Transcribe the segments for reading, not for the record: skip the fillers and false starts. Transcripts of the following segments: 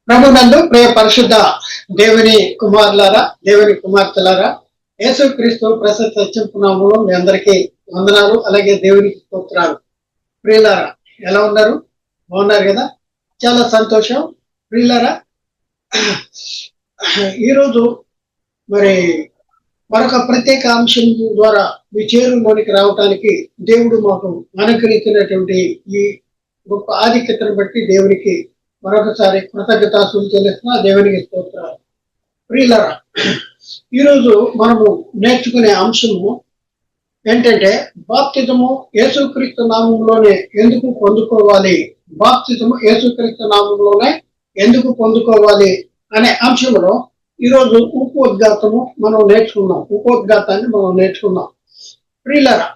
ప్రభునందు ప్రియ పరిశుద్ధ దేవుని కుమారులారా, దేవుని కుమార్తెలారా, యేసుక్రీస్తు ప్రసిద్ధ సత్యనామములో మీ అందరికీ వందనాలు. అలాగే దేవునికి స్తోత్రాలు. ప్రియులారా, ఎలా ఉన్నారు? బాగున్నారు కదా? చాలా సంతోషం. ప్రియులారా, ఈరోజు మరి మరొక ప్రత్యేక అంశం ద్వారా మీ చేరులోనికి రావటానికి దేవుడు మాకు అనుగ్రహించినటువంటి ఈ గొప్ప ఆధిక్యతను బట్టి దేవునికి మరొకసారి కృతజ్ఞతాస్తులు చెల్లిస్తున్నా. దేవునికి స్తోత్రాలు. ప్రియులారా, ఈరోజు మనము నేర్చుకునే అంశము ఏంటంటే బాప్తిజము యేసుక్రీస్తు నామంలోనే ఎందుకు పొందుకోవాలి, బాప్తిజము యేసుక్రీస్తు నామంలోనే ఎందుకు పొందుకోవాలి అనే అంశంలో ఈరోజు ఉపోద్ఘాతము మనం నేర్చుకున్నాం. ఉపోద్ఘాతాన్ని మనం నేర్చుకున్నాం. ప్రియులారా,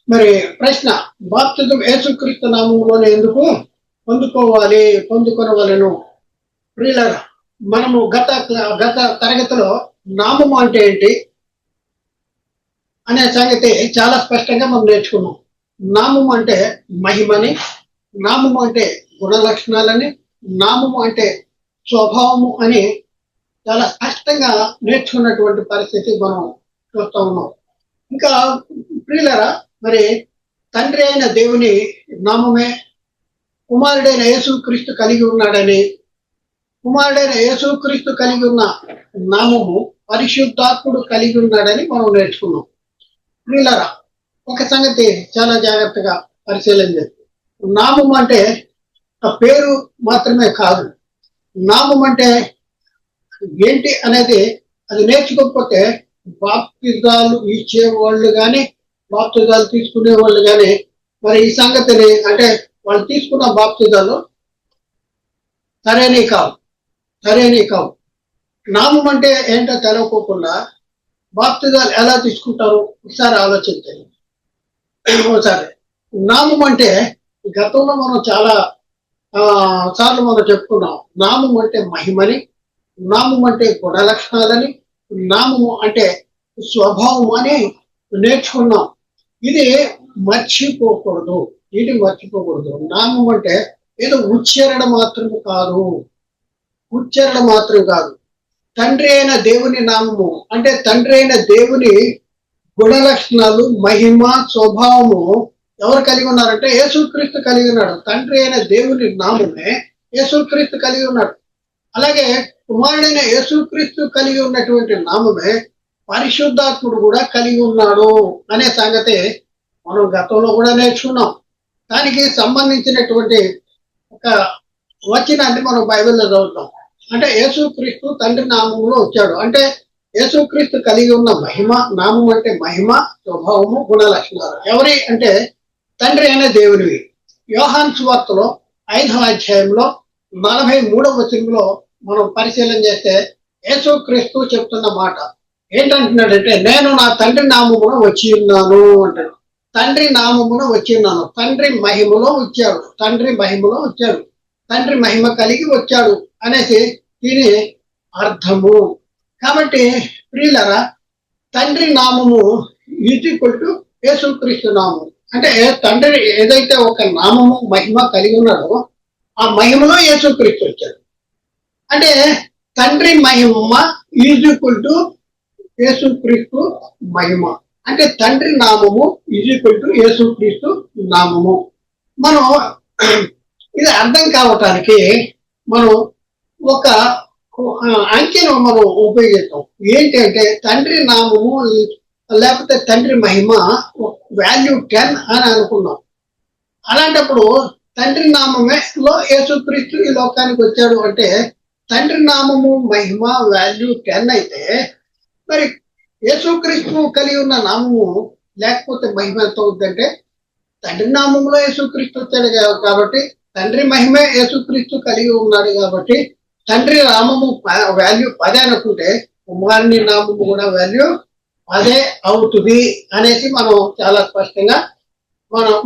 మరి ప్రశ్న, బాప్తిజం యేసుక్రీస్తు నామంలోనే ఎందుకు పొందుకొనవలెను? ప్రియులారా, మనము గత తరగతిలో నామము అంటే ఏంటి అనే సంగతి చాలా స్పష్టంగా మనం నేర్చుకున్నాం. నామము అంటే మహిమని, నామము అంటే గుణ లక్షణాలని, నామము అంటే స్వభావము అని చాలా స్పష్టంగా నేర్చుకున్నటువంటి పరిస్థితి మనం చూస్తూ ఉన్నాం. ఇంకా ప్రియులారా, మరి తండ్రి అయిన దేవుని నామమే కుమారుడైన యేసుక్రీస్తు కలిగి ఉన్నాడని, కుమారుడైన యేసుక్రీస్తు కలిగి ఉన్న నామము పరిశుద్ధాత్ముడు కలిగి ఉన్నాడని మనం నేర్చుకున్నాం. ప్రియులారా, ఒక సంగతి చాలా జాగ్రత్తగా పరిశీలన చేస్తాం. నామం అంటే ఆ పేరు మాత్రమే కాదు. నామం అంటే ఏంటి అనేది అది నేర్చుకోకపోతే బాప్తిజాలు ఇచ్చేవాళ్ళు కానీ, బాప్తిజాలు తీసుకునే వాళ్ళు కానీ మరి ఈ సంగతిని అంటే వాళ్ళు తీసుకున్న బాప్తిజాలు సరైనవి కావు. నామం అంటే ఏంటో తెలవకోకుండా బాప్తిజాలు ఎలా తీసుకుంటారు ఒకసారి ఆలోచించండి. ఒకసారి నామం అంటే గతంలో మనం చాలా సార్లు మనం చెప్పుకున్నాం. నామం అంటే మహిమని, నామం అంటే గుణ లక్షణాలని, నామము అంటే స్వభావం అని నేర్చుకున్నాం. ఇది మర్చిపోకూడదు. నామం అంటే ఏదో ఉచ్చారణ మాత్రం కాదు. తండ్రి అయిన దేవుని నామము అంటే తండ్రి అయిన దేవుని గుణ లక్షణాలు, మహిమ, స్వభావము ఎవరు కలిగి ఉన్నారంటే యేసుక్రీస్తు కలిగి ఉన్నాడు. తండ్రి అయిన దేవుని నామమే యేసుక్రీస్తు కలిగి ఉన్నాడు. అలాగే కుమారుడైన యేసుక్రీస్తు కలిగి ఉన్నటువంటి నామమే పరిశుద్ధాత్ముడు కూడా కలిగి ఉన్నాడు అనే సంగతి మనం గతంలో కూడా నేర్చుకున్నాం. దానికి సంబంధించినటువంటి ఒక వచనాన్ని మనం బైబిల్లో చదువుతాం. అంటే యేసుక్రీస్తు తండ్రి నామంలో వచ్చాడు. అంటే యేసుక్రీస్తు కలిగి ఉన్న మహిమ, నామం అంటే మహిమ, స్వభావము, గుణ లక్షణాలు ఎవరి అంటే తండ్రి అయిన దేవునివి. యోహాను సువార్తలో 5వ అధ్యాయంలో 43వ వచనంలో మనం పరిశీలన చేస్తే యేసుక్రీస్తు చెప్తున్న మాట ఏంటంటున్నాడంటే, నేను నా తండ్రి నామమున వచ్చి ఉన్నాను అంటాడు. తండ్రి నామమున వచ్చి ఉన్నాను. తండ్రి మహిమలో వచ్చాడు. తండ్రి మహిమ కలిగి వచ్చాడు అనేసి దీని అర్థము. కాబట్టి ప్రియులరా, తండ్రి నామము ఈక్వల్ టు యేసుక్రీస్తు నామము. అంటే తండ్రి ఏదైతే ఒక నామము మహిమ కలిగి ఉన్నాడో ఆ మహిమలో యేసుక్రీస్తు వచ్చాడు. అంటే తండ్రి మహిమ ఈక్వల్ టు యేసుక్రీస్తు మహిమ. అంటే తండ్రి నామము ఈక్వల్ టు యేసుక్రీస్తు నామము. మనం ఇది అర్థం కావటానికి మనం ఒక అంకెను మనం ఉపయోగిస్తాం. ఏంటంటే తండ్రి నామము లేకపోతే తండ్రి మహిమ వాల్యూ 10 అని అనుకున్నాం. అలాంటప్పుడు తండ్రి నామమేలో యేసుక్రీస్తు ఈ లోకానికి వచ్చాడు అంటే తండ్రి నామము మహిమ వాల్యూ 10 అయితే మరి యేసుక్రీస్తు కలిగి ఉన్న నామము లేకపోతే మహిమ ఎంత అవుతుందంటే తండ్రి నామంలో యేసుక్రీస్తు వచ్చాడు కాబట్టి తండ్రి మహిమే యేసుక్రీస్తు కలిగి ఉన్నాడు కాబట్టి తండ్రి నామము వాల్యూ 10 అనుకుంటే కుమారుని నామము కూడా వాల్యూ 10 అవుతుంది అనేసి మనం చాలా స్పష్టంగా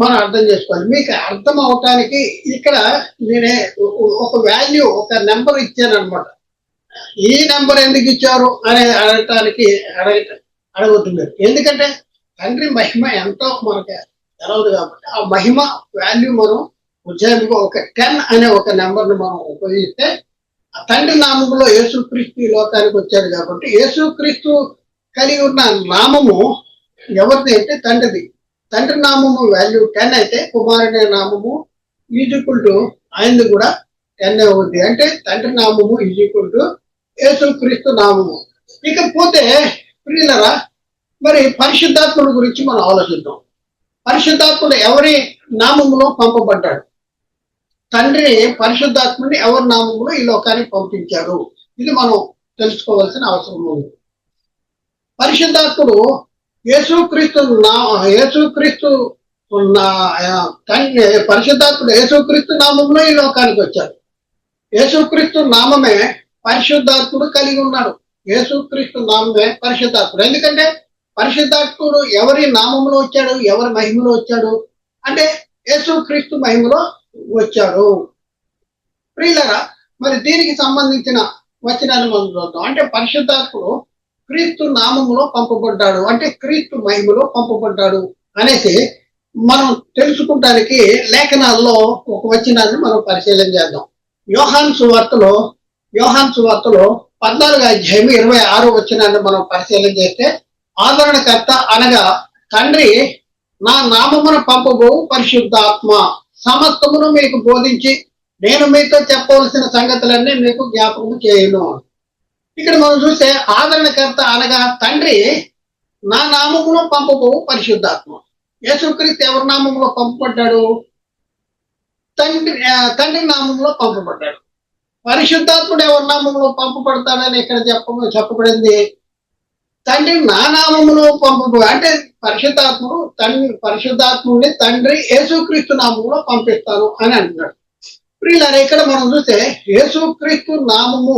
మనం అర్థం చేసుకోవాలి. మీకు అర్థం అవటానికి ఇక్కడ నేనే ఒక వాల్యూ, ఒక నెంబర్ ఇచ్చాను అనమాట. ఈ నెంబర్ ఎందుకు ఇచ్చారు అని అడగొద్దు మీరు. ఎందుకంటే తండ్రి మహిమ ఎంతో మనకి తెలవదు కాబట్టి ఆ మహిమ వాల్యూ మనం ఉజ్జాయింపుగా ఒక 10 అనే ఒక నెంబర్ను మనం ఉపయోగిస్తే ఆ తండ్రి నామములో యేసుక్రీస్తు ఈ లోకానికి వచ్చాడు కాబట్టి యేసుక్రీస్తు కలిగి ఉన్న నామము ఎవరిది అంటే తండ్రిది. తండ్రి నామము వాల్యూ 10 అయితే కుమారుని నామము ఈజ్వల్ టు ఆయనది కూడా 10 అవుద్ది. అంటే తండ్రి నామము ఈజ్వల్ టు యేసుక్రీస్తు నామము. ఇకపోతే ప్రియులరా, మరి పరిశుద్ధాత్ముడి గురించి మనం ఆలోచిద్దాం. పరిశుద్ధాత్ముడు ఎవరి నామములో పంపబడ్డాడు? తండ్రి పరిశుద్ధాత్ముడిని ఎవరి నామములో ఈ లోకానికి పంపించారు? ఇది మనం తెలుసుకోవాల్సిన అవసరం ఉంది. పరిశుద్ధాత్ముడు యేసుక్రీస్తు తండ్రి పరిశుద్ధాత్ముడు యేసుక్రీస్తు నామంలో ఈ లోకానికి వచ్చారు. యేసుక్రీస్తు నామమే పరిశుద్ధాత్ముడు కలిగి ఉన్నాడు. యేసుక్రీస్తు నామమే పరిశుద్ధాత్ముడు. ఎందుకంటే పరిశుద్ధాత్ముడు ఎవరి నామంలో వచ్చాడు, ఎవరి మహిమలో వచ్చాడు అంటే యేసుక్రీస్తు మహిమలో వచ్చాడు. ప్రియులరా, మరి దీనికి సంబంధించిన వచనాన్ని మనం చూద్దాం. అంటే పరిశుద్ధాత్ముడు క్రీస్తు నామములో పంపబడ్డాడు అంటే క్రీస్తు మహిమలో పంపబడ్డాడు అనేసి మనం తెలుసుకుంటానికి లేఖనాల్లో ఒక వచనాన్ని మనం పరిశీలన చేద్దాం. యోహాను సువార్తలో 14వ అధ్యాయం 26వ వచనాన్ని మనం పరిశీలన చేస్తే, ఆదరణకర్త అనగా తండ్రి నా నామమున పంపబో పరిశుద్ధాత్మ సమస్తమును మీకు బోధించి నేను మీతో చెప్పవలసిన సంగతులన్నీ మీకు జ్ఞాపకం చేయను. ఇక్కడ మనం చూస్తే ఆదరణకర్త అనగా తండ్రి నా నామములో పంపబో పరిశుద్ధాత్మ. యేసుక్రీస్తు ఎవరి నామంలో పంపబడ్డాడు? తండ్రి నామంలో పంపబడ్డాడు. పరిశుద్ధాత్ముడు ఎవరి నామంలో పంపబడతాడని ఇక్కడ చెప్పబడింది. తండ్రి నా నామములో అంటే పరిశుద్ధాత్ముడిని తండ్రి యేసుక్రీస్తు నామంలో పంపిస్తాను అని అంటున్నాడు. ప్రియులారా, ఇక్కడ మనం చూస్తే యేసుక్రీస్తు నామము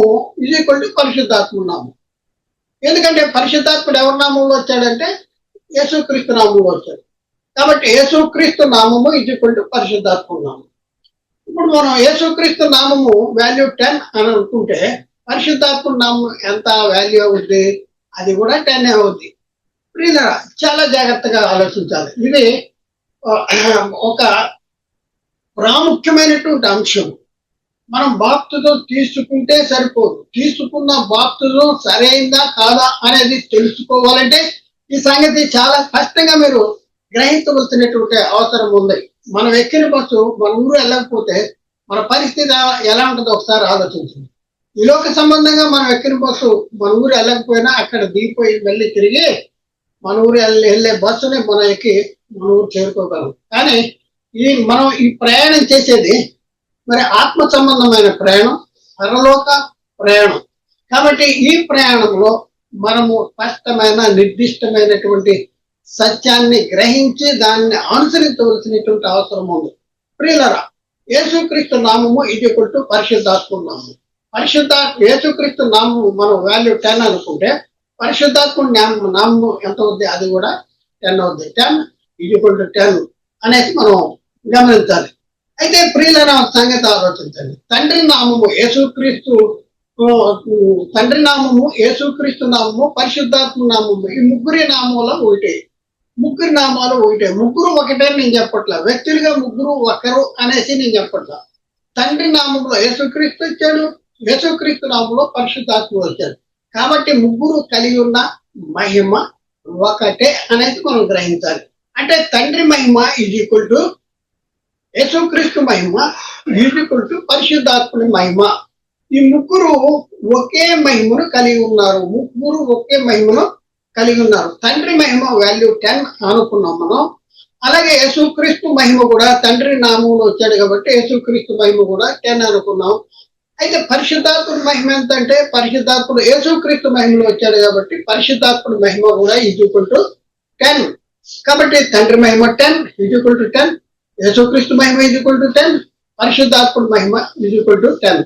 ఈజ్వల్ టు పరిశుద్ధాత్ముడి నామం. ఎందుకంటే పరిశుద్ధాత్ముడు ఎవరి నామంలో వచ్చాడంటే యేసుక్రీస్తు నామంలో వచ్చాడు. కాబట్టి యేసుక్రీస్తు నామము ఈజ్వల్ టు పరిశుద్ధాత్ముడి నామం. ఇప్పుడు మనం యేసుక్రీస్తు నామము వాల్యూ 10 అని అనుకుంటే పరిశుద్ధాత్ముడి నామం ఎంత వాల్యూ అవుద్ది? అది కూడా 10 అవుద్ది. ప్రియులారా, చాలా జాగ్రత్తగా ఆలోచించాలి. ఇది ఒక ప్రాముఖ్యమైనటువంటి అంశం. మనం బాప్తిజం తీసుకుంటే సరిపోదు. తీసుకున్న బాప్తిజం సరైందా కాదా అనేది తెలుసుకోవాలంటే ఈ సంగతి చాలా స్పష్టంగా మీరు గ్రహించవలసినటువంటి అవసరం ఉంది. మనం ఎక్కిన బస్సు మన ఊరు వెళ్ళకపోతే మన పరిస్థితి ఎలా ఉంటుందో ఒకసారి ఆలోచించండి. ఈ లోక సంబంధంగా మనం ఎక్కిన బస్సు మన ఊరు వెళ్ళకపోయినా అక్కడ దిగిపోయి వెళ్ళి తిరిగి మన ఊరు వెళ్ళే బస్సుని మనం ఎక్కి మన ఊరు చేరుకోగలం. కానీ మనం ఈ ప్రయాణం చేసేది మరి ఆత్మ సంబంధమైన ప్రయాణం, పరలోక ప్రయాణం. కాబట్టి ఈ ప్రయాణంలో మనము స్పష్టమైన నిర్దిష్టమైనటువంటి సత్యాన్ని గ్రహించి దాన్ని అనుసరించవలసినటువంటి అవసరం ఉంది. ప్రియులరా, యేసుక్రీస్తు నామము ఈజ్వల్ టు పరిశుద్ధాత్ముడి నామము. యేసుక్రీస్తు నామము మనం వాల్యూ 10 అనుకుంటే పరిశుద్ధాత్ముడి నామము ఎంత అవుద్ది? అది కూడా 10 అవుద్ది. 10 ఈజ్వల్ టు 10 అనేది మనం గమనించాలి. అయితే ప్రియులైన సంగతి ఆలోచించండి. తండ్రి నామము యేసుక్రీస్తు నామము, పరిశుద్ధాత్మ నామము, ఈ ముగ్గురి నామాలు ఒకటే. ముగ్గురు ఒకటే నేను చెప్పట్లా. వ్యక్తులుగా ముగ్గురు ఒకరు అనేసి నేను చెప్పట్లా. తండ్రి నామంలో యేసుక్రీస్తు వచ్చాడు, యేసుక్రీస్తు నామంలో పరిశుద్ధాత్మ వచ్చాడు. కాబట్టి ముగ్గురు కలిగి ఉన్న మహిమ ఒకటే అనేది మనం గ్రహించాలి. అంటే తండ్రి మహిమ ఈజ్వల్ టు యేసుక్రీస్తు మహిమ ఈజ్వల్ టు పరిశుద్ధాత్ముడి మహిమ. ఈ ముగ్గురు ఒకే మహిమను కలిగి ఉన్నారు. తండ్రి మహిమ వాల్యూ 10 అనుకున్నాం మనం. అలాగే యేసుక్రీస్తు మహిమ కూడా తండ్రి నామంలో వచ్చాడు కాబట్టి యేసుక్రీస్తు మహిమ కూడా 10 అనుకున్నాం. అయితే పరిశుద్ధాత్ముడి మహిమ ఎంత అంటే పరిశుద్ధాత్ముడు యేసుక్రీస్తు మహిమలో వచ్చాడు కాబట్టి పరిశుద్ధాత్ముడి మహిమ కూడా ఈజ్వల్ టు 10. కాబట్టి తండ్రి మహిమ 10 ఈజ్వల్ టు 10, యేసుక్రీస్తు మహిమ ఈజ్వల్ టు 10, పరిశుద్ధాత్ముడి మహిమ ఈజ్వల్ టు 10.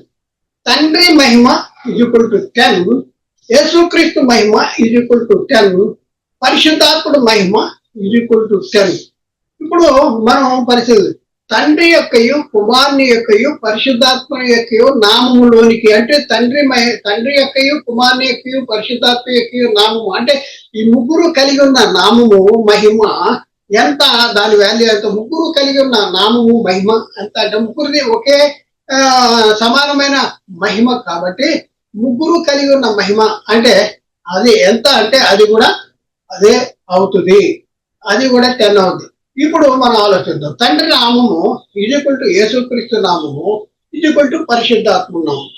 తండ్రి మహిమ ఈజ్వల్ టు 10, యేసుక్రీస్తు మహిమ ఈజ్వల్ టు 10, పరిశుద్ధాత్ముడి మహిమ ఈజ్వల్ టు 10. ఇప్పుడు మనం పరిశీలి తండ్రి యొక్కయు కుమారుని యొక్కయు పరిశుద్ధాత్మ యొక్కయు నామములోనికి అంటే తండ్రి యొక్కయు కుమారుని యొక్కయు పరిశుద్ధాత్మ యొక్కయు నామము అంటే ఈ ముగ్గురు కలిగి ఉన్న నామము మహిమ ఎంత దాని వాల్యూ ఎంత, ముగ్గురు కలిగి ఉన్న నామము మహిమ ఎంత అంటే ముగ్గురిది ఒకే సమానమైన మహిమ కాబట్టి ముగ్గురు కలిగి ఉన్న మహిమ అంటే అది ఎంత అంటే అది కూడా అదే అవుతుంది, అది కూడా 10 అవుతుంది. ఇప్పుడు మనం ఆలోచిద్దాం. తండ్రి నామము ఈక్వల్ టు యేసుక్రీస్తు నామము ఈక్వల్ టు పరిశుద్ధాత్మ నామము.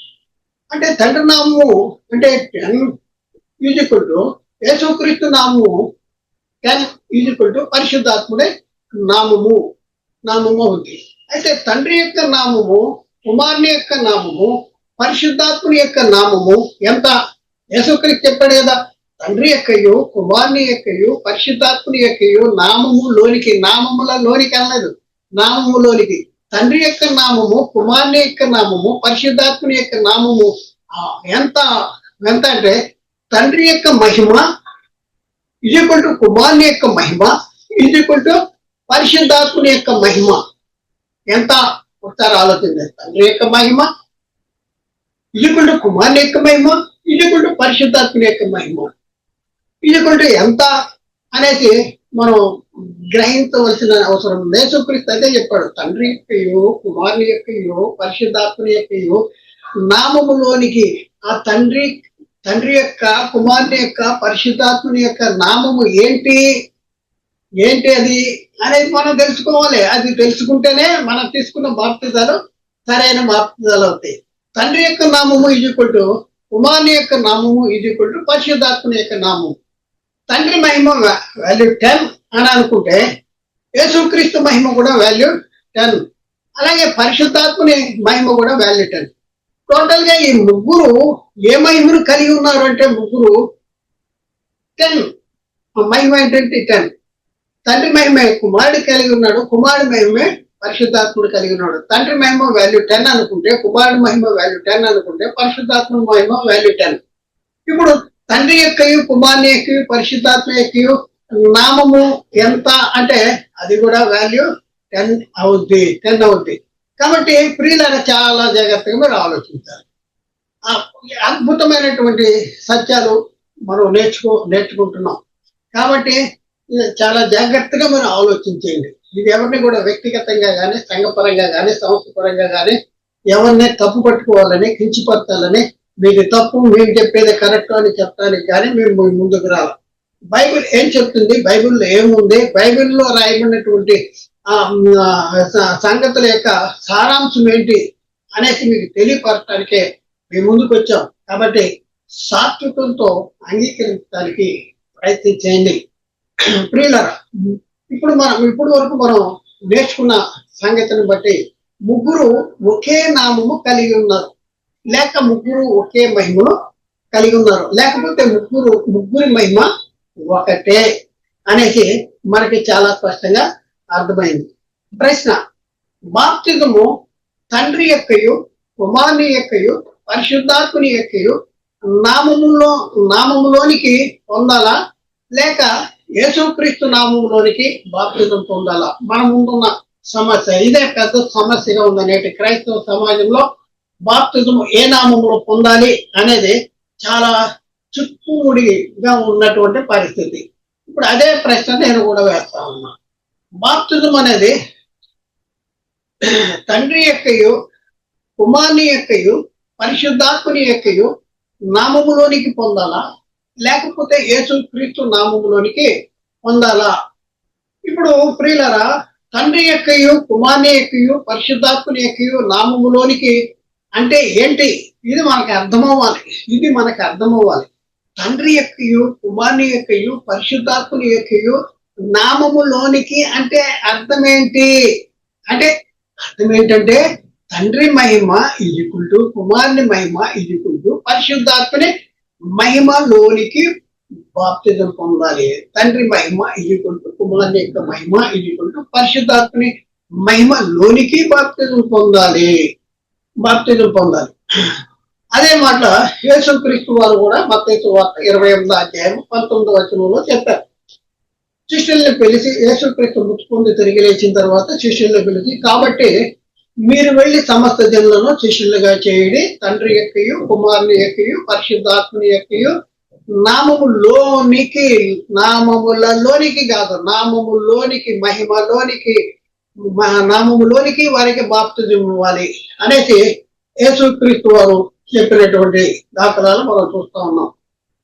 అంటే తండ్రి నామము అంటే 10 ఈక్వల్ టు యేసుక్రీస్తు నామము 10 ఈక్వల్ టు పరిశుద్ధాత్ముడే నామము ఉంది. అయితే తండ్రి యొక్క నామము, కుమారుని యొక్క నామము, పరిశుద్ధాత్ముని యొక్క నామము ఎంత? యేసుక్రీస్తు చెప్పాడు కదా, తండ్రి యొక్కయు కుమారుని యొక్కయు పరిశుద్ధాత్ముని యొక్కయు నామములోనికి, నామములలోనికి అనలేదు, నామములోనికి తండ్రి యొక్క నామము, కుమారుని యొక్క నామము, పరిశుద్ధాత్ముని యొక్క నామము ఎంత ఎంత అంటే తండ్రి యొక్క మహిమ ఈక్వల్ టు కుమారుని యొక్క మహిమ ఈక్వల్ టు పరిశుద్ధాత్ముని యొక్క మహిమ ఎంత? ఒకసారి ఆలోచించండి. తండ్రి యొక్క మహిమ ఈక్వల్ టు కుమారుని యొక్క మహిమ ఈక్వల్ టు పరిశుద్ధాత్ముని యొక్క మహిమ ఈక్వల్ టు ఎంత అనేది మనం గ్రహించవలసిన అవసరం ఉంది. యేసుక్రీస్తు అదే చెప్పాడు, తండ్రి యొక్కయు కుమారుని యొక్కయు పరిశుద్ధాత్ముని యొక్కయు నామములోనికి. ఆ తండ్రి యొక్క, కుమారుని యొక్క, పరిశుద్ధాత్ముని యొక్క నామము ఏంటి అది అనేది మనం తెలుసుకోవాలి. అది తెలుసుకుంటేనే మనం తీసుకున్న బాప్తిజాలు సరైన బాప్తిజాలు అవుతాయి. తండ్రి యొక్క నామము ఈక్వల్ టు కుమారుని యొక్క నామము ఈక్వల్ టు పరిశుద్ధాత్ముని యొక్క నామము. తండ్రి మహిమ వాల్యూ 10 అని అనుకుంటే యేసుక్రీస్తు మహిమ కూడా వాల్యూ 10, అలాగే పరిశుద్ధాత్ముని మహిమ కూడా వాల్యూ 10. టోటల్ గా ఈ ముగ్గురు ఏ మహిమను కలిగి ఉన్నారు అంటే ముగ్గురు 10. మహిమ ఏంటంటే 10. తండ్రి మహిమ కుమారుడు కలిగి ఉన్నాడు, కుమారుడు మహిమే పరిశుద్ధాత్ముడు కలిగి ఉన్నాడు. తండ్రి మహిమ వాల్యూ 10 అనుకుంటే, కుమారుడు మహిమ వాల్యూ 10 అనుకుంటే, పరిశుద్ధాత్మ మహిమ వాల్యూ 10. ఇప్పుడు తండ్రి యొక్కయు కుమారుని యొక్కయు పరిశుద్ధాత్మ యొక్కయు నామము ఎంత అంటే అది కూడా వాల్యూ 10 అవుద్ది. కాబట్టి ప్రియులారా చాలా జాగ్రత్తగా మీరు ఆలోచించాలి. అద్భుతమైనటువంటి సత్యాలు మనం నేర్చుకుంటున్నాం కాబట్టి చాలా జాగ్రత్తగా మనం ఆలోచించండి. ఇది ఎవరిని కూడా వ్యక్తిగతంగా కానీ, సంఘపరంగా కానీ, సంస్థ పరంగా కానీ ఎవరిని తప్పు పట్టుకోవాలని, కించిపరచాలని, మీది తప్పు మీరు చెప్పేది కరెక్ట్ అని చెప్పడానికి కానీ మీరు ముందుకు రావాలి. బైబిల్ ఏం చెప్తుంది, బైబిల్లో ఏముంది, బైబిల్లో రాయబడినటువంటి సంగతుల యొక్క సారాంశం ఏంటి అనేసి మీకు తెలియపరచడానికే మేము ముందుకు వచ్చాం. కాబట్టి సాత్వికంతో అంగీకరించడానికి ప్రయత్నించండి. ప్రియులారా, ఇప్పుడు వరకు మనం నేర్చుకున్న సంగతిని బట్టి ముగ్గురు ఒకే నామము కలిగి ఉన్నారు, లేక ముగ్గురు ఒకే మహిమను కలిగి ఉన్నారు, లేకపోతే ముగ్గురి మహిమ ఒకటే అనేసి మనకి చాలా స్పష్టంగా అర్థమైంది. ప్రశ్న: బాప్తిజము తండ్రి యొక్కయు కుమారుని యొక్కయు పరిశుద్ధాత్ముని యొక్కయు నామములోనికి పొందాలా, లేక యేసుక్రీస్తు నామములోనికి బాప్తిజం పొందాలా? మన ముందున్న సమస్య ఇదే పెద్ద సమస్యగా ఉంది నేటి క్రైస్తవ సమాజంలో. బాప్తిజము ఏ నామములో పొందాలి అనేది చాలా చుక్కుముడిగా ఉన్నటువంటి పరిస్థితి. ఇప్పుడు అదే ప్రశ్న నేను కూడా వేస్తా ఉన్నా. బాప్తిజం అనేది తండ్రి యొక్కయు కుమారుని యొక్కయు పరిశుద్ధాత్ముని యొక్కయు నామములోనికి పొందాలా, లేకపోతే యేసుక్రీస్తు నామములోనికి పొందాలా? ఇప్పుడు ప్రియులారా, తండ్రి యొక్కయు కుమారుని యొక్కయు పరిశుద్ధాత్ముని యొక్కయు నామములోనికి అంటే ఏంటి? ఇది మనకు అర్థమవ్వాలి. తండ్రి యొక్కయు కుమారుని యొక్కయు పరిశుద్ధాత్ముని యొక్కయు నామములోనికి అంటే అర్థం ఏంటంటే తండ్రి మహిమ ఈక్వల్ టు కుమారుని మహిమ ఈక్వల్ టు పరిశుద్ధాత్మని మహిమలోనికి బాప్తిజం పొందాలి. తండ్రి మహిమ ఈక్వల్ టు కుమారుని యొక్క మహిమ ఈక్వల్ టు పరిశుద్ధాత్మని మహిమలోనికి బాప్తిజం పొందాలి. అదే మాట యేసుక్రీస్తు వారు కూడా మత్తయి సువార్త 28వ అధ్యాయం 19వ వచనంలో చెప్పారు. శిష్యుల్ని పిలిచి, యేసుక్రీస్తు మృతి తిరిగి లేచిన తర్వాత శిష్యుల్ని పిలిచి, కాబట్టి మీరు వెళ్ళి సమస్త జనులను శిష్యులుగా చేయండి, తండ్రి యొక్కయు కుమారుని యొక్కయు పరిశుద్ధాత్మని యొక్కయు నామములోనికి, నామములలోనికి కాదు, నామములోనికి, మహిమలోనికి, నామములోనికి వారికి బాప్తిజం ఇవ్వాలి అనేసి యేసుక్రీస్తు వారు చెప్పినటువంటి దాఖలాలు మనం చూస్తా ఉన్నాం.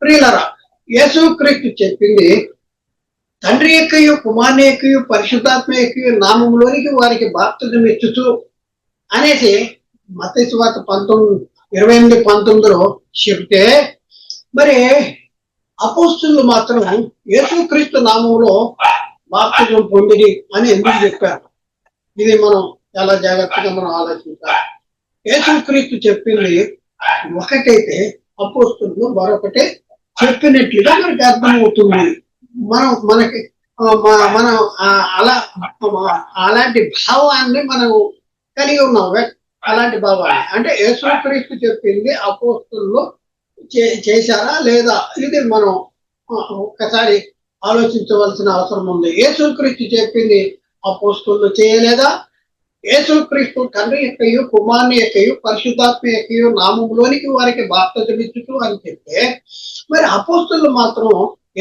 ప్రియులరా, యేసుక్రీస్తు చెప్పింది తండ్రి యొక్కయు కుమారుని యొక్కయు పరిశుద్ధాత్మ యొక్కయు నామములోనికి వారికి బాప్తిజం ఇచ్చుచు అనేసి మత్తయి సువార్త 28:19 చెప్తే, మరి అపోస్తులు మాత్రం యేసుక్రీస్తు నామంలో బాప్తిజం పొందిడి అని ఎందుకు చెప్పారు? ఇది మనం చాలా జాగ్రత్తగా మనం ఆలోచించాలి. యేసుక్రీస్తు చెప్పింది ఒకటైతే అపోస్తులు మరొకటే చెప్పినట్లుగా మనకి అర్థమవుతుంది. మనకి మనం అలాంటి భావాన్ని మనం కలిగి ఉన్నాం. అలాంటి భావాన్ని అంటే యేసుక్రీస్తు చెప్పింది అపోస్తులు చేశారా లేదా, ఇది మనం ఒక్కసారి ఆలోచించవలసిన అవసరం ఉంది. యేసుక్రీస్తు చెప్పింది అపోస్తులు చేయలేదా? యేసుక్రీస్తు తండ్రి యొక్కయు కుమారుని యొక్కయు పరిశుద్ధాత్మ యొక్కయు నామములోనికి వారికి బాప్తిజం ఇచ్చుచు అని చెప్తే, మరి అపోస్తులు మాత్రం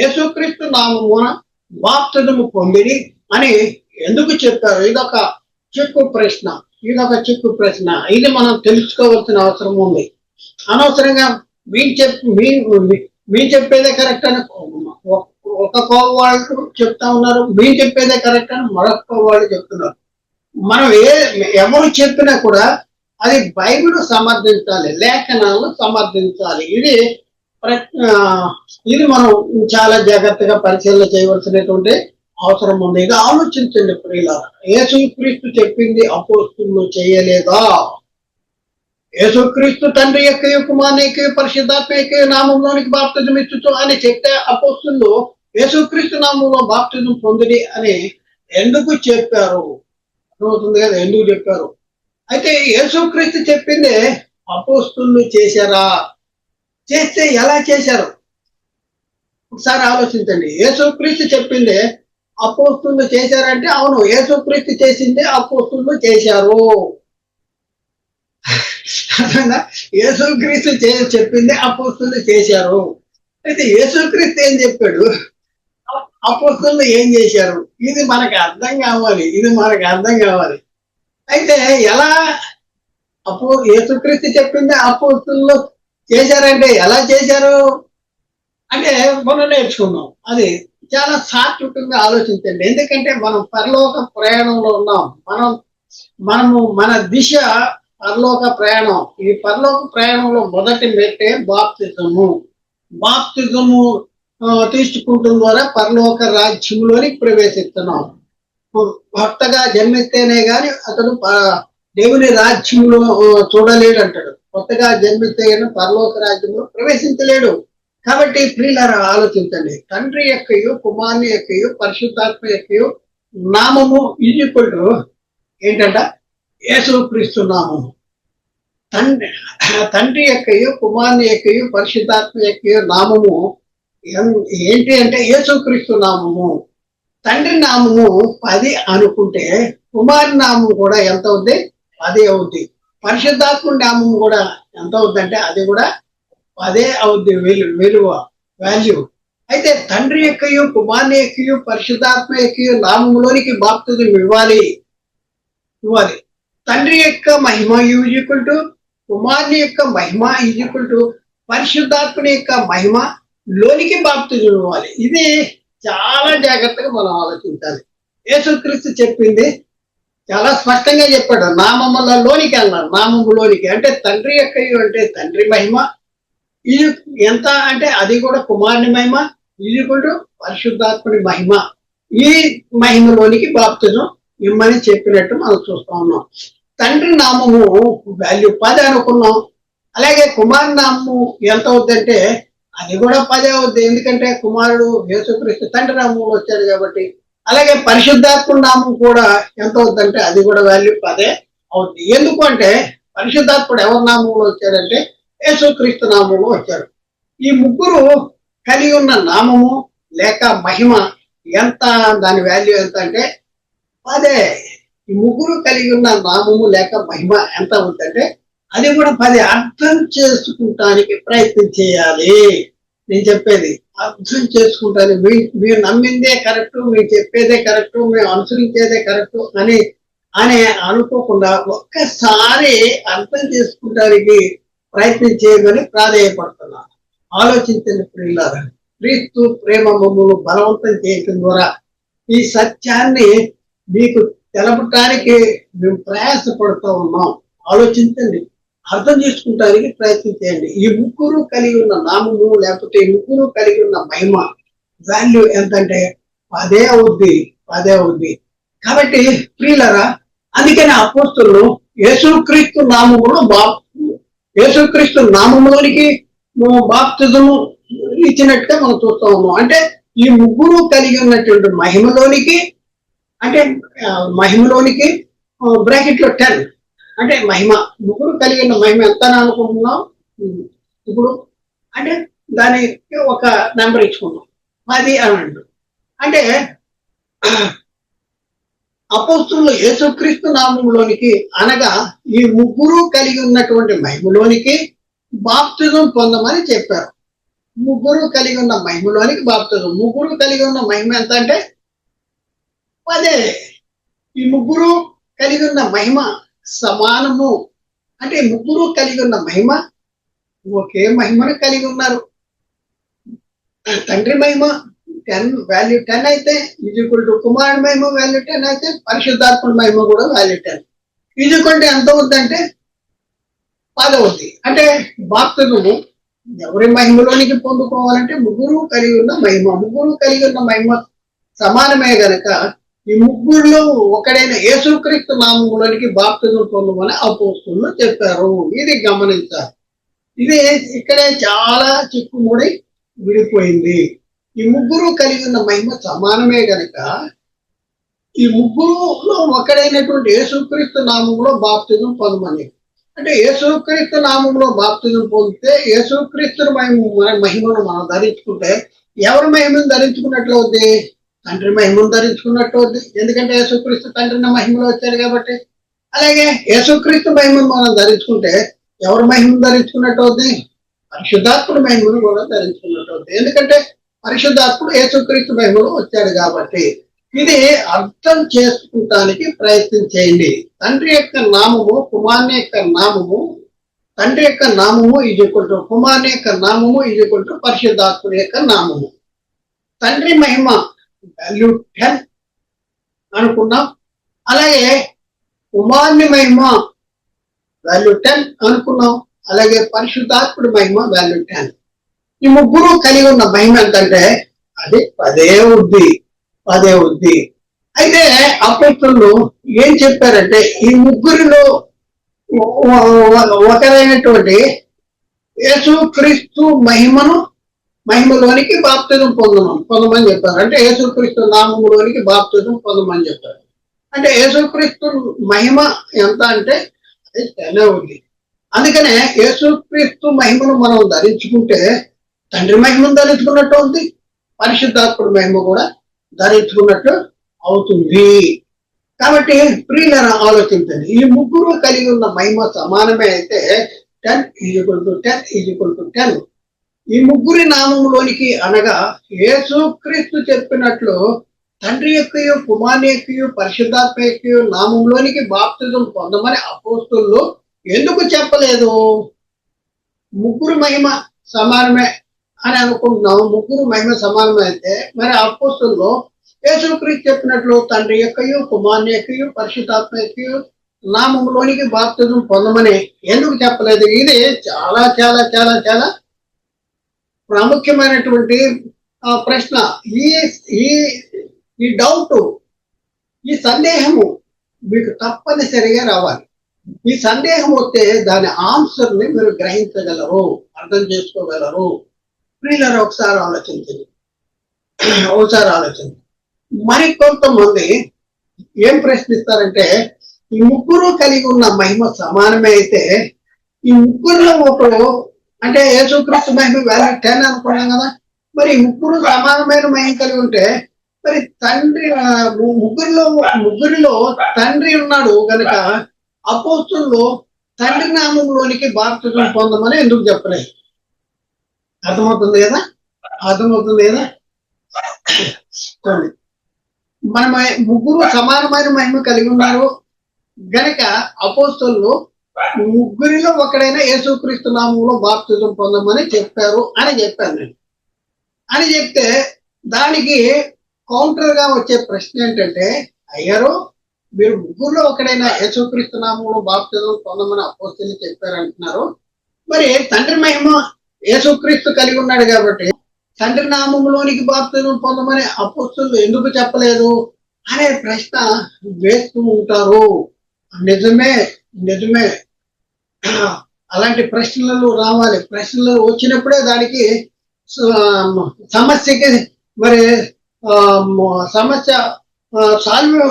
యేసుక్రీస్తు నామమున బాప్తిజము పొందిడి అని ఎందుకు చెప్పారు? ఇదొక చిక్కు ప్రశ్న. ఇది మనం తెలుసుకోవాల్సిన అవసరం ఉంది. అనవసరంగా మీరు చెప్పేదే కరెక్ట్ అని ఒక కోవ వాళ్ళు చెప్తా ఉన్నారు, మీరు చెప్పేదే కరెక్ట్ అని మరొక కోవ వాళ్ళు చెప్తున్నారు. మనం ఎవరు చెప్పినా కూడా అది బైబిల్ సమర్థించాలి, లేఖనాలను సమర్థించాలి. ఇది మనం చాలా జాగ్రత్తగా పరిశీలన చేయవలసినటువంటి అవసరం ఉంది. ఇది ఆలోచించండి ప్రియులారా. యేసుక్రీస్తు చెప్పింది అపోస్తులు చేయలేదా? యేసుక్రీస్తు తండ్రి యొక్కయు కుమారుని యొక్కయు పరిశుద్ధాత్మ యొక్కయు నామంలోనికి బాప్తిజం ఇచ్చుచు అని చెప్తే అపోస్తులు యేసుక్రీస్తు నామంలో బాప్తిజం పొందిడి అని ఎందుకు చెప్పారు? అర్థమవుతుంది కదా ఎందుకు చెప్పారు. అయితే యేసుక్రీస్తు చెప్పిందే అపోస్తులు చేశారా? చేస్తే ఎలా చేశారు? ఒకసారి ఆలోచించండి. యేసుక్రీస్తు చెప్పిందే అపోస్తులు చేశారంటే అవును, యేసుక్రీస్తు చేసిందే అపోస్తులు చేశారు. యేసుక్రీస్తు చెప్పింది అపోస్తులు చేశారు. అయితే యేసుక్రీస్తు ఏం చెప్పాడు, అపోస్తులు ఏం చేశారు? ఇది మనకు అర్థం కావాలి. అయితే ఎలా యేసుక్రీస్తు చెప్పింది అపోస్తులు చేశారంటే ఎలా చేశారు అంటే మనం నేర్చుకున్నాం. అది చాలా సాత్వికంగా ఆలోచించండి. ఎందుకంటే మనం పరలోక ప్రయాణంలో ఉన్నాం. మన దిశ పరలోక ప్రయాణం. ఈ పరలోక ప్రయాణంలో మొదటి మెట్టే బాప్తిజము తీసుకుంటున్న ద్వారా పరలోక రాజ్యంలోనికి ప్రవేశిస్తున్నాం. భక్తగా జన్మిస్తేనే గాని అతడు దేవుని రాజ్యంలో చూడలేడు అంటాడు. కొత్తగా జన్మిస్తే పరలోక రాజ్యంలో ప్రవేశించలేడు. కాబట్టి ప్రియులారా ఆలోచించండి. తండ్రి యొక్కయు కుమారుని యొక్కయు పరిశుద్ధాత్మ యొక్కయు నామము ఈక్వల్ ఏంటంట? యేసుక్రీస్తు నామము. తండ్రి యొక్కయు కుమారుని యొక్కయు పరిశుద్ధాత్మ యొక్కయు నామము ఏంటి అంటే యేసుక్రీస్తు నామము. తండ్రి నామము 10 అనుకుంటే కుమారుని నామం కూడా ఎంత అవుద్ది? 10 అవుద్ది. పరిశుద్ధాత్మ నామం కూడా ఎంత అవుద్దంటే అది కూడా 10 అవుద్ది వాల్యూ. అయితే తండ్రి యొక్కయు కుమారుని యొక్కయు పరిశుద్ధాత్మ యొక్కయు నామములోనికి బాప్తిజం ఇవ్వాలి. తండ్రి యొక్క మహిమ ఈక్వల్ టు కుమారుని యొక్క మహిమ ఈక్వల్ టు పరిశుద్ధాత్మని యొక్క మహిమ లోనికి బాప్తిజం ఇవ్వాలి. ఇది చాలా జాగ్రత్తగా మనం ఆలోచించాలి. యేసుక్రీస్తు చెప్పింది చాలా స్పష్టంగా చెప్పాడు. నామములలోనికి అన్నాడు. నామములోనికి అంటే తండ్రి యొక్కయు అంటే తండ్రి మహిమ, ఇది ఎంత అంటే అది కూడా కుమారుని మహిమ, ఇది కూడా పరిశుద్ధాత్మని మహిమ. ఈ మహిమలోనికి బాప్తిజం ఇమ్మని చెప్పినట్టు మనం చూస్తా ఉన్నాం. తండ్రి నామము వాల్యూ 10 అనుకున్నాం. అలాగే కుమారుని నామము ఎంత అవుద్దంటే అది కూడా 10 అవుద్ది. ఎందుకంటే కుమారుడు యేసుక్రీస్తు తండ్రి నామంలో వచ్చాడు కాబట్టి. అలాగే పరిశుద్ధాత్మ నామం కూడా ఎంత అవుద్దంటే అది కూడా వాల్యూ 10 అవుద్ది. ఎందుకు అంటే పరిశుద్ధాత్ముడు ఎవరి నామంలో వచ్చాడంటే యేసుక్రీస్తు నామంలో వచ్చాడు. ఈ ముగ్గురు కలిగి ఉన్న నామము లేక మహిమ ఎంత, దాని వాల్యూ ఎంత అంటే 10. ఈ ముగ్గురు కలిగి ఉన్న నామము లేక మహిమ ఎంత అవుతుందంటే అది కూడా 10. అర్థం చేసుకుంటానికి ప్రయత్నం చేయాలి. నేను చెప్పేది అర్థం చేసుకుంటాను. మీరు నమ్మిందే కరెక్ట్, మీరు చెప్పేదే కరెక్ట్, మేము అనుసరించేదే కరెక్ట్ అని అని అనుకోకుండా ఒక్కసారి అర్థం చేసుకుంటానికి ప్రయత్నం చేయమని ప్రాధేయపడుతున్నాను. ఆలోచించండి ప్రియులారా. క్రీస్తు ప్రేమ మమ్మల్ని బలవంతం చేయటం ద్వారా ఈ సత్యాన్ని మీకు తెలపటానికి మేము ప్రయాసపడుతూ ఉన్నాం. ఆలోచించండి, అర్థం చేసుకుంటానికి ప్రయత్నం చేయండి. ఈ ముగ్గురు కలిగి ఉన్న నామము లేకపోతే ఈ ముగ్గురు కలిగి ఉన్న మహిమ వాల్యూ ఎంతంటే 10 అవుద్ది. కాబట్టి ప్రియులరా, అందుకని అపోస్తలులు యేసుక్రీస్తు నామములో యేసుక్రీస్తు నామములోనికి బాప్తిజము ఇచ్చినట్టుగా మనం చూస్తా ఉన్నాం. అంటే ఈ ముగ్గురు కలిగి ఉన్నటువంటి మహిమలోనికి బ్రాకెట్ లో 10 అంటే మహిమ, ముగ్గురు కలిగి ఉన్న మహిమ ఎంత అనుకుంటున్నాం ఇప్పుడు అంటే దానికి ఒక నెంబర్ ఇచ్చుకున్నాం 10 అనండి. అంటే అపోస్తులు యేసుక్రీస్తు నామంలోనికి అనగా ఈ ముగ్గురు కలిగి ఉన్నటువంటి మహిమలోనికి బాప్తిజం పొందమని చెప్పారు. ముగ్గురు కలిగి ఉన్న మహిమలోనికి బాప్తిజం. ముగ్గురు కలిగి ఉన్న మహిమ ఎంత అంటే 10. ఈ ముగ్గురు కలిగి ఉన్న మహిమ సమానము. అంటే ముగ్గురు కలిగి ఉన్న మహిమ ఒకే మహిమను కలిగి ఉన్నారు. తండ్రి మహిమ 10 వాల్యూ 10 అయితే ఈజ్వల్ టు కుమారుడి మహిమ వాల్యూ 10 అయితే పరిశుద్ధాత్ముడి మహిమ కూడా వాల్యూ 10 ఈజ్వల్ టు ఎంత అవుద్దంటే 10 అవుద్ది. అంటే బాప్తిజము ఎవరి మహిమలోనికి పొందుకోవాలంటే ముగ్గురు కలిగి ఉన్న మహిమ సమానమే గనక ఈ ముగ్గురులో ఒకడైన యేసుక్రీస్తు నామములోనికి బాప్తిజం పొందమని అపోస్తలులు చెప్పారు. ఇది గమనించాలి. ఇది ఇక్కడే చాలా చిక్కుముడి విడిపోయింది. ఈ ముగ్గురు కలిగి ఉన్న మహిమ సమానమే గనక ఈ ముగ్గురులో ఒకడైనటువంటి యేసుక్రీస్తు నామంలో బాప్తిజం పొందమని. అంటే యేసుక్రీస్తు నామంలో బాప్తిజం పొందితే యేసుక్రీస్తు మహిమను మనం ధరించుకుంటే ఎవరి మహిమను ధరించుకున్నట్లు అవుద్ది? తండ్రి మహిమను ధరించుకున్నట్టు అవుద్ది. ఎందుకంటే యేసుక్రీస్తు తండ్రిని మహిమలో వచ్చారు కాబట్టి. అలాగే యేసుక్రీస్తు మహిమను మనం ధరించుకుంటే ఎవరి మహిమను ధరించుకున్నట్టు అవుద్ది? పరిశుద్ధాత్ముడి మహిమను కూడా ధరించుకున్నట్టు అవుద్ది. ఎందుకంటే పరిశుద్ధాత్ముడు యేసుక్రీస్తు మహిమలో వచ్చాడు కాబట్టి. ఇది అర్థం చేసుకుంటానికి ప్రయత్నం చేయండి. తండ్రి యొక్క నామము, కుమారుని యొక్క నామము, తండ్రి యొక్క నామము ఈజ్వల్ టు కుమారుని యొక్క నామము ఈజ్వల్ టు పరిశుద్ధాత్ముడి యొక్క నామము. తండ్రి మహిమ వాల్యూ 10 అనుకున్నాం. అలాగే కుమారుని మహిమ వాల్యూ 10 అనుకున్నాం. అలాగే పరిశుద్ధాత్ముడి మహిమ వాల్యూ 10. ఈ ముగ్గురు కలిగి ఉన్న మహిమ ఎంతంటే అది 10 అవుద్ది. అయితే అపోస్తలులు ఏం చెప్పారంటే ఈ ముగ్గురిలో ఒకరైనటువంటి యేసుక్రీస్తు మహిమలోనికి బాప్తిజం పొందమని చెప్పారు. అంటే యేసుక్రీస్తు నామములోనికి బాప్తిజం పొందమని చెప్పారు. అంటే యేసుక్రీస్తు మహిమ ఎంత అంటే అది 10 అవుద్ది. అందుకనే యేసుక్రీస్తు మహిమను మనం ధరించుకుంటే తండ్రి మహిమను ధరించుకున్నట్టు అవుతుంది, పరిశుద్ధాత్ముడి మహిమ కూడా ధరించుకున్నట్టు అవుతుంది. కాబట్టి ప్రియులను ఆలోచించండి. ఈ ముగ్గురు కలిగి ఉన్న మహిమ సమానమే అయితే 10 ఈజ్వల్ టు 10. ఈ ముగ్గురి నామములోనికి అనగా యేసుక్రీస్తు చెప్పినట్లు తండ్రి యొక్కయు కుమారుని యొక్కయు పరిశుద్ధాత్మ యొక్కయు నామంలోనికి బాప్తిజం పొందమని అపోస్తలులు ఎందుకు చెప్పలేదు? ముగ్గురు మహిమ సమానమే అని అనుకుంటున్నాము. ముగ్గురు మహిమ సమానమైతే మరి అపోస్తలులు యేసుక్రీస్తు చెప్పినట్లు తండ్రి యొక్కయు కుమారుని యొక్కయు పరిశుద్ధాత్మ యొక్కయు నామంలోనికి బాప్తిజం పొందమని ఎందుకు చెప్పలేదు? ఇది చాలా చాలా చాలా చాలా ప్రాముఖ్యమైనటువంటి ప్రశ్న. ఈ డౌట్, ఈ సందేహము మీకు తప్పనిసరిగా రావాలి. ఈ సందేహం వస్తే దాని ఆన్సర్ని మీరు గ్రహించగలరు, అర్థం చేసుకోగలరు. ప్రియులారా, ఒకసారి ఆలోచించండి. మరి కొంతమంది ఏం ప్రశ్నిస్తారంటే ఈ ముగ్గురు కలిగి ఉన్న మహిమ సమానమే అయితే ఈ ముగ్గురులో ఒకడు అంటే యేసుక్రీస్తు మహిమ వాల్యూ 10 అనుకున్నాం కదా, మరి ముగ్గురు సమానమైన మహిమ కలిగి ఉంటే మరి తండ్రి ముగ్గురిలో తండ్రి ఉన్నాడు కనుక అపోస్తలులు తండ్రి నామంలోనికి బాప్తిజం పొందమని ఎందుకు చెప్పలేదు? అర్థమవుతుంది కదా. అర్థమవుతుంది కదా. మన ముగ్గురు సమానమైన మహిమ కలిగి ఉన్నారు గనక అపోస్తలులు ముగ్గురిలో ఒకడైనా యేసుక్రీస్తు నామంలో బాప్తిజం పొందమని చెప్పారు అని చెప్పాను నేను. అని చెప్తే దానికి కౌంటర్ గా వచ్చే ప్రశ్న ఏంటంటే, అయ్యారు మీరు ముగ్గురులో ఒకడైనా యేసుక్రీస్తు నామంలో బాప్తిజం పొందమని అపోస్తలులు చెప్పారంటున్నారు, మరి తండ్రి మహిమ యేసుక్రీస్తు కలిగి ఉన్నాడు కాబట్టి తండ్రి నామంలోనికి బాప్తిజం పొందమని అపోస్తలులు ఎందుకు చెప్పలేదు అనే ప్రశ్న వేస్తూ ఉంటారు. నిజమే నిజమే, అలాంటి ప్రశ్నలు రావాలి. ప్రశ్నలు వచ్చినప్పుడే దానికి సమస్యకి మరి సమస్య సాల్వ్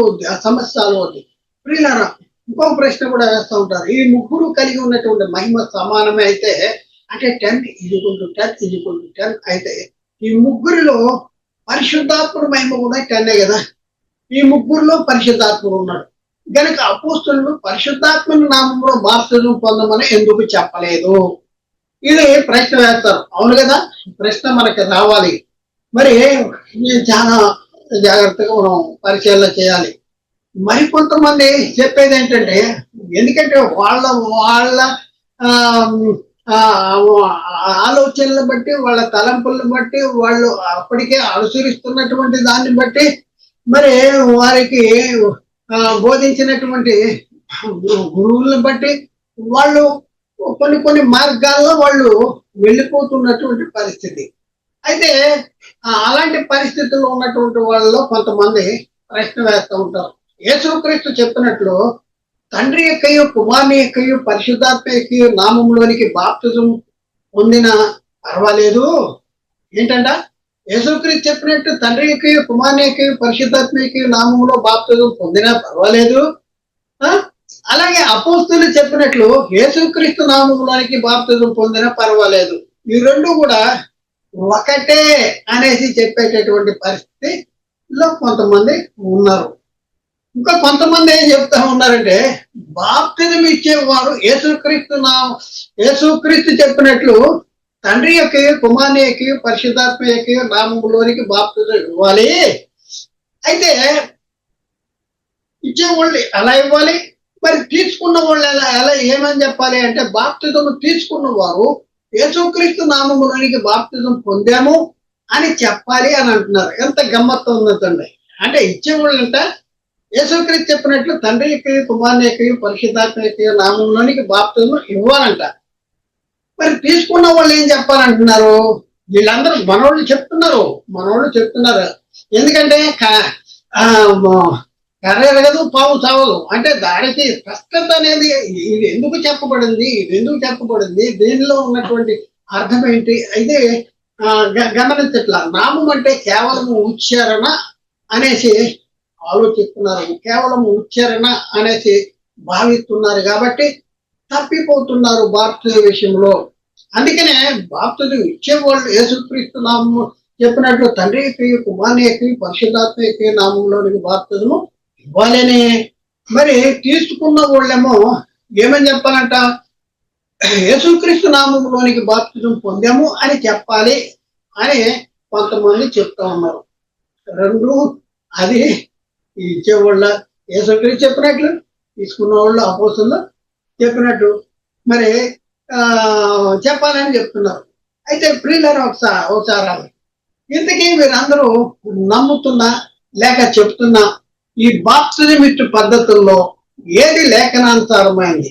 అవుద్ది, ఆ సమస్య సాల్వ్ అవుద్ది. ప్రియులారా, ఇంకో ప్రశ్న కూడా వేస్తూ ఉంటారు, ఈ ముగ్గురు కలిగి ఉన్నటువంటి మహిమ సమానమే అయితే, అంటే 10:10 అయితే ఈ ముగ్గురిలో పరిశుద్ధాత్ముడు మహిమ కూడా 10 కదా. ఈ ముగ్గురులో పరిశుద్ధాత్ముడు ఉన్నాడు గనక అపోస్తలులు పరిశుద్ధాత్మని నామంలో బాప్తిజం పొందమని ఎందుకు చెప్పలేదు? ఇది ప్రశ్న వేస్తారు. అవును కదా, ప్రశ్న మనకి రావాలి. మరి చాలా జాగ్రత్తగా మనం పరిశీలన చేయాలి. మరి కొంతమంది చెప్పేది ఏంటంటే, ఎందుకంటే వాళ్ళ వాళ్ళ ఆలోచనలు బట్టి, వాళ్ళ తలంపులను బట్టి, వాళ్ళు అప్పటికే అనుసరిస్తున్నటువంటి దాన్ని బట్టి, మరి వారికి బోధించినటువంటి గురువులను బట్టి వాళ్ళు కొన్ని కొన్ని మార్గాల్లో వాళ్ళు వెళ్ళిపోతున్నటువంటి పరిస్థితి. అయితే అలాంటి పరిస్థితుల్లో ఉన్నటువంటి వాళ్ళలో కొంతమంది ప్రశ్న వేస్తూ ఉంటారు. యేసుక్రీస్తు చెప్పినట్లు తండ్రి యొక్కయు కుమారుని యొక్కయు పరిశుద్ధాత్మ యొక్కయు నామంలోనికి బాప్తిజం పొందిన పర్వాలేదు. ఏంటంట, యేసుక్రీస్తు చెప్పినట్టు తండ్రి యొక్కయు కుమారుని యొక్కయు పరిశుద్ధాత్మ యొక్కయు నామంలో బాప్తిజం పొందినా పర్వాలేదు. అలాగే అపోస్తలులు చెప్పినట్లు యేసుక్రీస్తు నామంలోనికి బాప్తిజం పొందినా పర్వాలేదు. ఈ రెండు కూడా ఒకటే అనేసి చెప్పేటటువంటి పరిస్థితిలో కొంతమంది ఉన్నారు. ఇంకా కొంతమంది ఏం చెప్తా ఉన్నారంటే, బాప్తిజం ఇచ్చేవారు యేసుక్రీస్తు చెప్పినట్లు తండ్రి యొక్క కుమారుని యొక్క పరిశుద్ధాత్మ యొక్క నామంలోనికి బాప్తిజం ఇవ్వాలి. అయితే ఇచ్చేవాళ్ళు ఎలా ఇవ్వాలి, మరి తీసుకున్న వాళ్ళు ఎలా ఏమని చెప్పాలి అంటే, బాప్తిజం తీసుకున్న వారు యేసుక్రీస్తు నామములోనికి బాప్తిజం పొందాము అని చెప్పాలి అని అంటున్నారు. ఎంత గమ్మత్తు ఉందండి. అంటే ఇచ్చేవాళ్ళంట యేసుక్రీస్తు చెప్పినట్లు తండ్రి యొక్క కుమారుని యొక్క పరిశుద్ధాత్మ యొక్క నామంలోనికి బాప్తిజం ఇవ్వాలంట. మరి తీసుకున్న వాళ్ళు ఏం చెప్పాలంటున్నారు? వీళ్ళందరూ మనోళ్ళు చెప్తున్నారు. ఎందుకంటే కర్ర ఎరగదు, పావు చావదు. అంటే దానికి స్పష్టత అనేది ఇది ఎందుకు చెప్పబడింది, దీనిలో ఉన్నటువంటి అర్థం ఏంటి అయితే గమనించట్లా. నామం అంటే కేవలం ఉచ్చారణ అనేసి ఆలోచిస్తున్నారు, కేవలం ఉచ్చారణ అనేసి భావిస్తున్నారు కాబట్టి తప్పిపోతున్నారు బాప్తిజ విషయంలో. అందుకనే బాప్తిజం ఇచ్చేవాళ్ళు యేసుక్రీస్తు నామము చెప్పినట్లు తండ్రి యొక్క కుమారుని యొక్క పరిశుద్ధాత్మ యొక్క నామంలోనికి బాప్తిజము ఇవ్వాలని. మరి తీసుకున్న వాళ్ళేమో ఏమని చెప్పాలంట, యేసుక్రీస్తు నామంలోనికి బాప్తిజం పొందాము అని చెప్పాలి అని కొంతమంది చెప్తా ఉన్నారు. రెండు అది ఇచ్చేవాళ్ళ యేసుక్రీస్తు చెప్పినట్లు, తీసుకున్న వాళ్ళు అపోస్తలులు చెప్పినట్టు మరి చెప్పాలని చెప్తున్నారు. అయితే ప్రియులారా, ఒకసారి ఇంతకీ మీరందరూ నమ్ముతున్నా లేక చెప్తున్నా ఈ బాప్తిజం ఇచ్చు పద్ధతుల్లో ఏది లేఖనానుసారమైంది?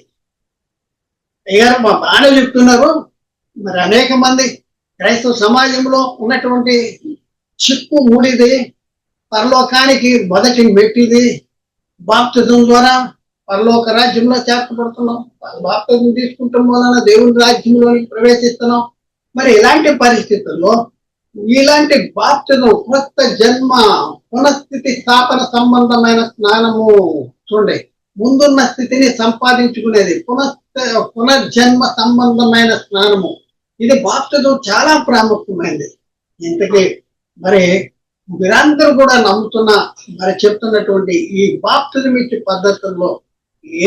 అయ్యారు మా బాగానే చెప్తున్నారు. మరి అనేక మంది క్రైస్తవ సమాజంలో ఉన్నటువంటి చిక్కు మూడిది, పరలోకానికి మొదటి మెట్టిది. బాప్తిజం ద్వారా పరలోక రాజ్యంలో చేర్చబడుతున్నాం, బాప్తిజం తీసుకుంటాం వలన దేవుని రాజ్యంలోనికి ప్రవేశిస్తున్నాం. మరి ఇలాంటి పరిస్థితుల్లో ఇలాంటి బాప్తిజం కొత్త జన్మ పునఃస్థితి స్థాపన సంబంధమైన స్నానము, చూడండి, ముందున్న స్థితిని సంపాదించుకునేది పునర్జన్మ సంబంధమైన స్నానము. ఇది బాప్తిజం చాలా ప్రాముఖ్యమైనది. ఇంతకీ మరి మీరందరూ కూడా నమ్ముతున్న మరి చెప్తున్నటువంటి ఈ బాప్తిజం ఇచ్చే పద్ధతుల్లో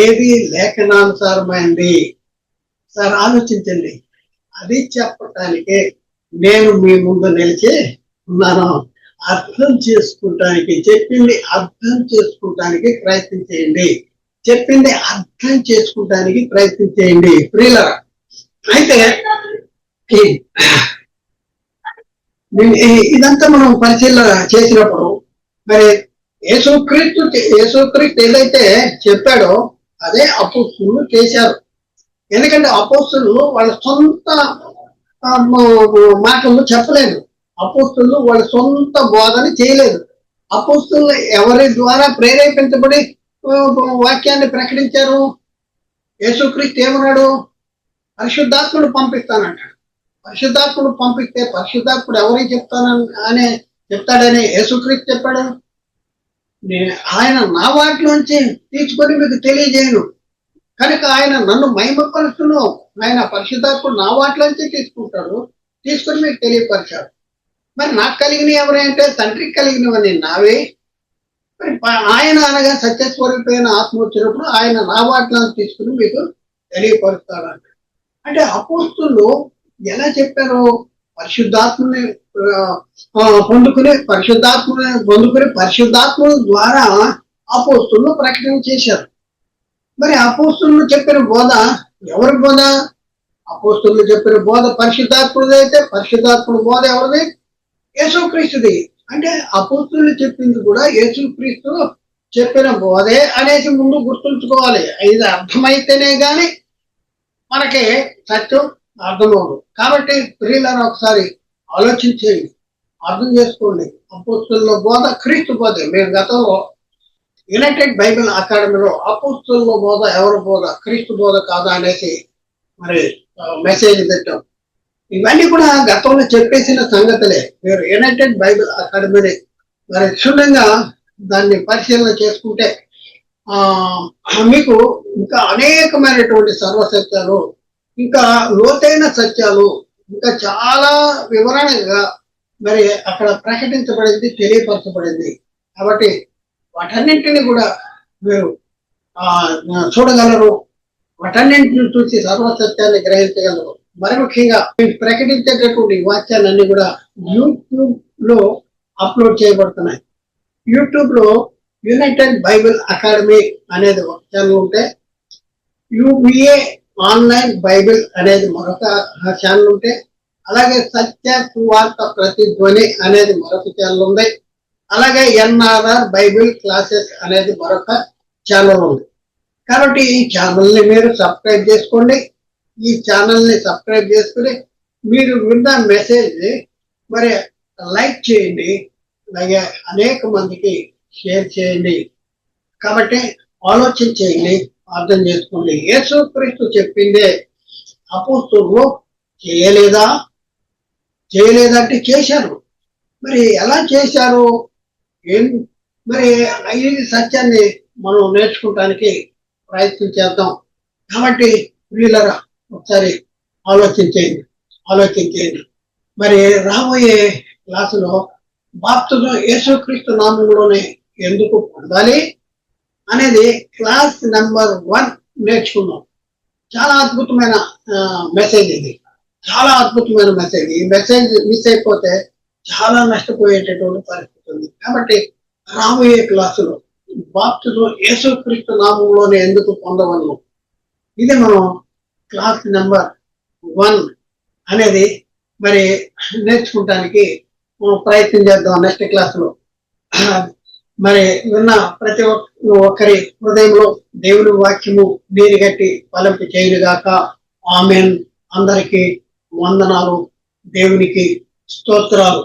ఏది లేఖనానుసారమైంది? సార్ ఆలోచించండి. అది చెప్పటానికే నేను మీ ముందు నిలిచి ఉన్నాను. అర్థం చేసుకుంటానికి, చెప్పింది అర్థం చేసుకుంటానికి ప్రయత్నం చేయండి. చెప్పింది అర్థం చేసుకుంటానికి ప్రయత్నం చేయండి ప్రియులారా. అయితే ఇదంతా మనం పరిశీలన చేసినప్పుడు మరి యేసుక్రీస్తు ఏదైతే చెప్పాడో అదే అపోస్తులు చేశారు. ఎందుకంటే అపోస్తులు వాళ్ళ సొంత మాటలు చెప్పలేదు. అపోస్తులు వాళ్ళ సొంత బోధన చేయలేదు. అపోస్తులు ఎవరి ద్వారా ప్రేరేపించబడి వాక్యాన్ని ప్రకటించారు? యేసుక్రీస్తు ఏమన్నాడు? పరిశుద్ధాత్ముడు పంపిస్తానంటాడు. పరిశుద్ధాత్ముడు పంపిస్తే పరిశుద్ధాత్ముడు ఎవరికి చెప్తాడని యేసుక్రీస్తు చెప్పాడు. ఆయన నా వాటిలోంచి తీసుకొని మీకు తెలియజేయను, కనుక ఆయన నన్ను మహిమపరుస్తును. ఆయన పరిశుద్ధాత్ముడు నా వాటిలోంచి తీసుకొని మీకు తెలియపరిచాడు. మరి నాకు కలిగినవి ఎవరంటే తండ్రికి కలిగినవని నావే. మరి ఆయన అనగా సత్యస్వరూపమైన ఆత్మ వచ్చినప్పుడు ఆయన నా వాటిలో తీసుకుని మీకు తెలియపరుస్తాడంట. అంటే అపోస్తులు ఎలా చెప్పారు? పరిశుద్ధాత్మని పొందుకుని పరిశుద్ధాత్మ ద్వారా అపోస్తులు ప్రకటన చేశారు. మరి అపోస్తులు చెప్పిన బోధ ఎవరి బోధ? అపోస్తులు చెప్పిన బోధ పరిశుద్ధాత్ముడిది అయితే పరిశుద్ధాత్ముడి బోధ ఎవరిది? యేసుక్రీస్తుది. అంటే అపోస్తులు చెప్పింది కూడా యేసుక్రీస్తు చెప్పిన బోధే అనేసి ముందు గుర్తుంచుకోవాలి. ఇది అర్థమైతేనే గాని మనకి సత్యం అర్థమవుతుంది. కాబట్టి ప్రియులను ఒకసారి ఆలోచించేయండి, అర్థం చేసుకోండి. అపోస్తుల బోధ క్రీస్తు బోధ. మేము గతంలో యునైటెడ్ బైబిల్ అకాడమీలో అపోస్తుల బోధ ఎవరి బోధ, క్రీస్తు బోధ కాదా అనేసి మరి మెసేజ్ పెట్టాం. ఇవన్నీ కూడా గతంలో చెప్పేసిన సంగతులే. మీరు యునైటెడ్ బైబిల్ అకాడమీని మరి క్షుణ్ణంగా దాన్ని పరిశీలన చేసుకుంటే మీకు ఇంకా అనేకమైనటువంటి సర్వసత్యాలు, ఇంకా లోతైన సత్యాలు, ఇంకా చాలా వివరణగా మరి అక్కడ ప్రకటించబడింది, తెలియపరచబడింది. కాబట్టి వాటన్నింటినీ కూడా మీరు చూడగలరు. వాటన్నింటిని చూసి సర్వసత్యాన్ని గ్రహించగలరు. మరి ముఖ్యంగా ప్రకటించేటటువంటి వాక్యాలన్నీ కూడా యూట్యూబ్ లో అప్లోడ్ చేయబడుతున్నాయి. యూట్యూబ్ లో యునైటెడ్ బైబిల్ అకాడమీ అనేది ఒక ఛానల్ ఉంటే, యుబిఏ ఆన్లైన్ బైబిల్ అనేది మరొక ఛానల్ ఉంటే, అలాగే సత్య సువార్త ప్రతిధ్వని అనేది మరొక ఛానల్ ఉంది. అలాగే ఎన్ఆర్ఆర్ బైబిల్ క్లాసెస్ అనేది మరొక ఛానల్ ఉంది. కాబట్టి ఈ ఛానల్ని మీరు సబ్స్క్రైబ్ చేసుకోండి. ఈ ఛానల్ని సబ్స్క్రైబ్ చేసుకుని మీరు విన్న మెసేజ్ మరి లైక్ చేయండి, అలాగే అనేక మందికి షేర్ చేయండి. కాబట్టి ఆలోచన చేయండి, అర్థం చేసుకోండి. యేసుక్రీస్తు చెప్పిందే అపోస్తులు చేయలేదంటే చేశారు. మరి ఎలా చేశారు? మరి ఈ సత్యాన్ని మనం నేర్చుకోవటానికి ప్రయత్నం చేద్దాం. కాబట్టి వీళ్ళరా ఒకసారి ఆలోచించేయండి. మరి రాబోయే క్లాసులో బాప్తిజం యేసుక్రీస్తు నామములోనే ఎందుకు పొందాలి అనేది క్లాస్ నెంబర్ 1 నేర్చుకున్నాం. చాలా అద్భుతమైన మెసేజ్ ఇది, చాలా అద్భుతమైన మెసేజ్. ఈ మెసేజ్ మిస్ అయిపోతే చాలా నష్టపోయేటటువంటి పరిస్థితి ఉంది. కాబట్టి రాబోయే క్లాసులో బాప్తిజం యేసుక్రీస్తు నామములోనే ఎందుకు పొందవలను, ఇది మనం క్లాస్ నెంబర్ 1 అనేది మరి నేర్చుకుంటానికి ప్రయత్నం చేద్దాం నెక్స్ట్ క్లాస్ లో. మరి విన్న ప్రతి ఒక్కరి హృదయంలో దేవుని వాక్యము నీరుగట్టి ఫలింపు చేయునుగాక. ఆమేన్. అందరికీ వందనాలు, దేవునికి స్తోత్రాలు.